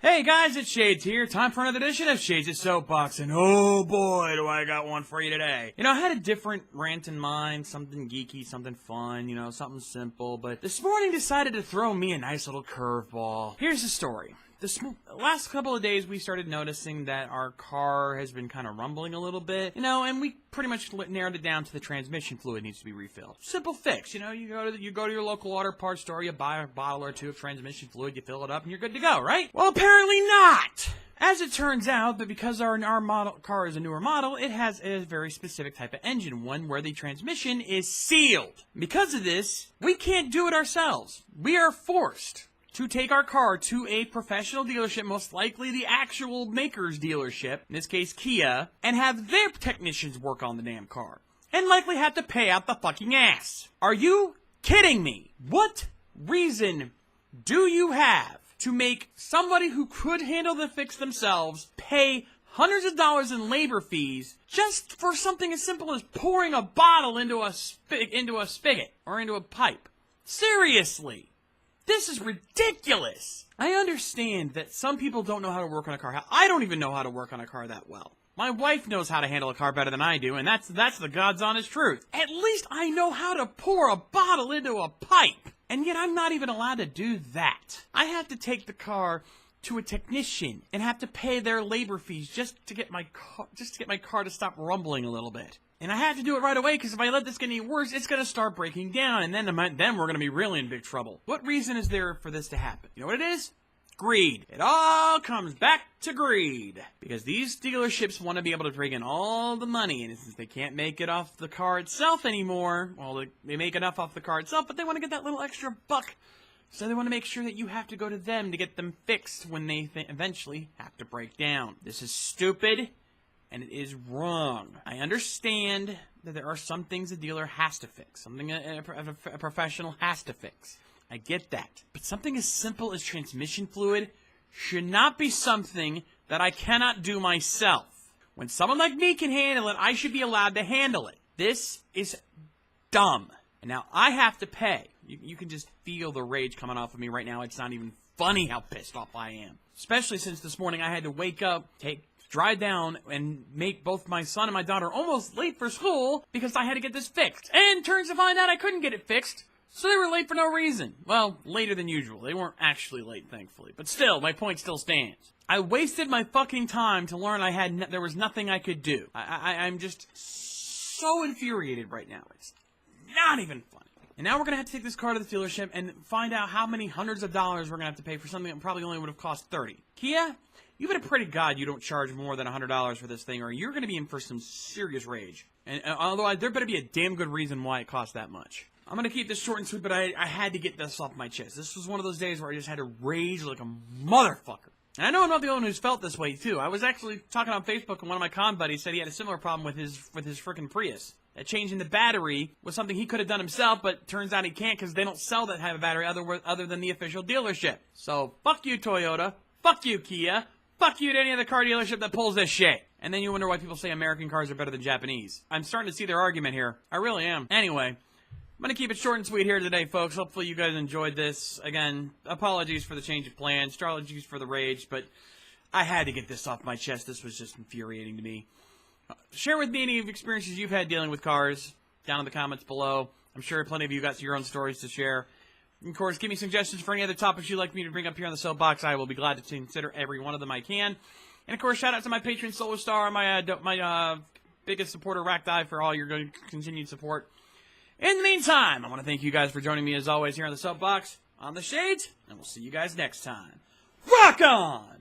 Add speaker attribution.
Speaker 1: Hey guys, it's Shades here. Time for another edition of Shades' Soapbox, and oh boy, do I got one for you today. You know, I had a different rant in mind, something geeky, something fun, you know, something simple, but this morning decided to throw me a nice little curveball. Here's the story. This last couple of days, we started noticing that our car has been kind of rumbling a little bit, you know, and we pretty much narrowed it down to the transmission fluid needs to be refilled. Simple fix, you know, you go to your local auto parts store, you buy a bottle or two of transmission fluid, you fill it up, and you're good to go, right? Well, apparently not! As it turns out, that because our car is a newer model, it has a very specific type of engine, one where the transmission is sealed. Because of this, we can't do it ourselves. We are forced to take our car to a professional dealership, most likely the actual maker's dealership, in this case Kia, and have their technicians work on the damn car. And likely have to pay out the fucking ass. Are you kidding me? What reason do you have to make somebody who could handle the fix themselves pay hundreds of dollars in labor fees just for something as simple as pouring a bottle into a spigot or into a pipe? Seriously. This is ridiculous. I understand that some people don't know how to work on a car. I don't even know how to work on a car that well. My wife knows how to handle a car better than I do, and that's the God's honest truth. At least I know how to pour a bottle into a pipe. And yet I'm not even allowed to do that. I have to take the car to a technician and have to pay their labor fees just to get my car to stop rumbling a little bit. And I have to do it right away because if I let this get any worse, it's going to start breaking down, and then we're going to be really in big trouble. What reason is there for this to happen? You know what it is? Greed. It all comes back to greed. Because these dealerships want to be able to bring in all the money, and since they can't make it off the car itself anymore, well, they make enough off the car itself, but they want to get that little extra buck. So they want to make sure that you have to go to them to get them fixed when they eventually have to break down. This is stupid. And it is wrong. I understand that there are some things a dealer has to fix. Something a professional has to fix. I get that. But something as simple as transmission fluid should not be something that I cannot do myself. When someone like me can handle it, I should be allowed to handle it. This is dumb. And now I have to pay. You can just feel the rage coming off of me right now. It's not even funny how pissed off I am. Especially since this morning I had to wake up, drive down, and make both my son and my daughter almost late for school because I had to get this fixed. And turns to find out I couldn't get it fixed, so they were late for no reason. Well, later than usual. They weren't actually late, thankfully. But still, my point still stands. I wasted my fucking time to learn there was nothing I could do. I'm just so infuriated right now. It's not even funny. And now we're going to have to take this car to the dealership and find out how many hundreds of dollars we're going to have to pay for something that probably only would have cost $30. Kia, you better pray to God you don't charge more than $100 for this thing, or you're going to be in for some serious rage. And although there better be a damn good reason why it costs that much. I'm going to keep this short and sweet, but I had to get this off my chest. This was one of those days where I just had to rage like a motherfucker. And I know I'm not the only one who's felt this way, too. I was actually talking on Facebook, and one of my con buddies said he had a similar problem with his frickin' Prius. That changing the battery was something he could have done himself, but turns out he can't because they don't sell that type of battery other than the official dealership. So, fuck you, Toyota. Fuck you, Kia. Fuck you to any other car dealership that pulls this shit. And then you wonder why people say American cars are better than Japanese. I'm starting to see their argument here. I really am. Anyway, I'm going to keep it short and sweet here today, folks. Hopefully you guys enjoyed this. Again, apologies for the change of plans. Apologies for the rage, but I had to get this off my chest. This was just infuriating to me. Share with me any experiences you've had dealing with cars down in the comments below. I'm sure plenty of you got your own stories to share. And of course, give me suggestions for any other topics you'd like me to bring up here on the Soapbox. I will be glad to consider every one of them I can. And of course, shout out to my patron Solar Star, my biggest supporter, Rackdye, for all your continued support. In the meantime, I want to thank you guys for joining me as always here on the Soapbox, on the Shades, and we'll see you guys next time. Rock on!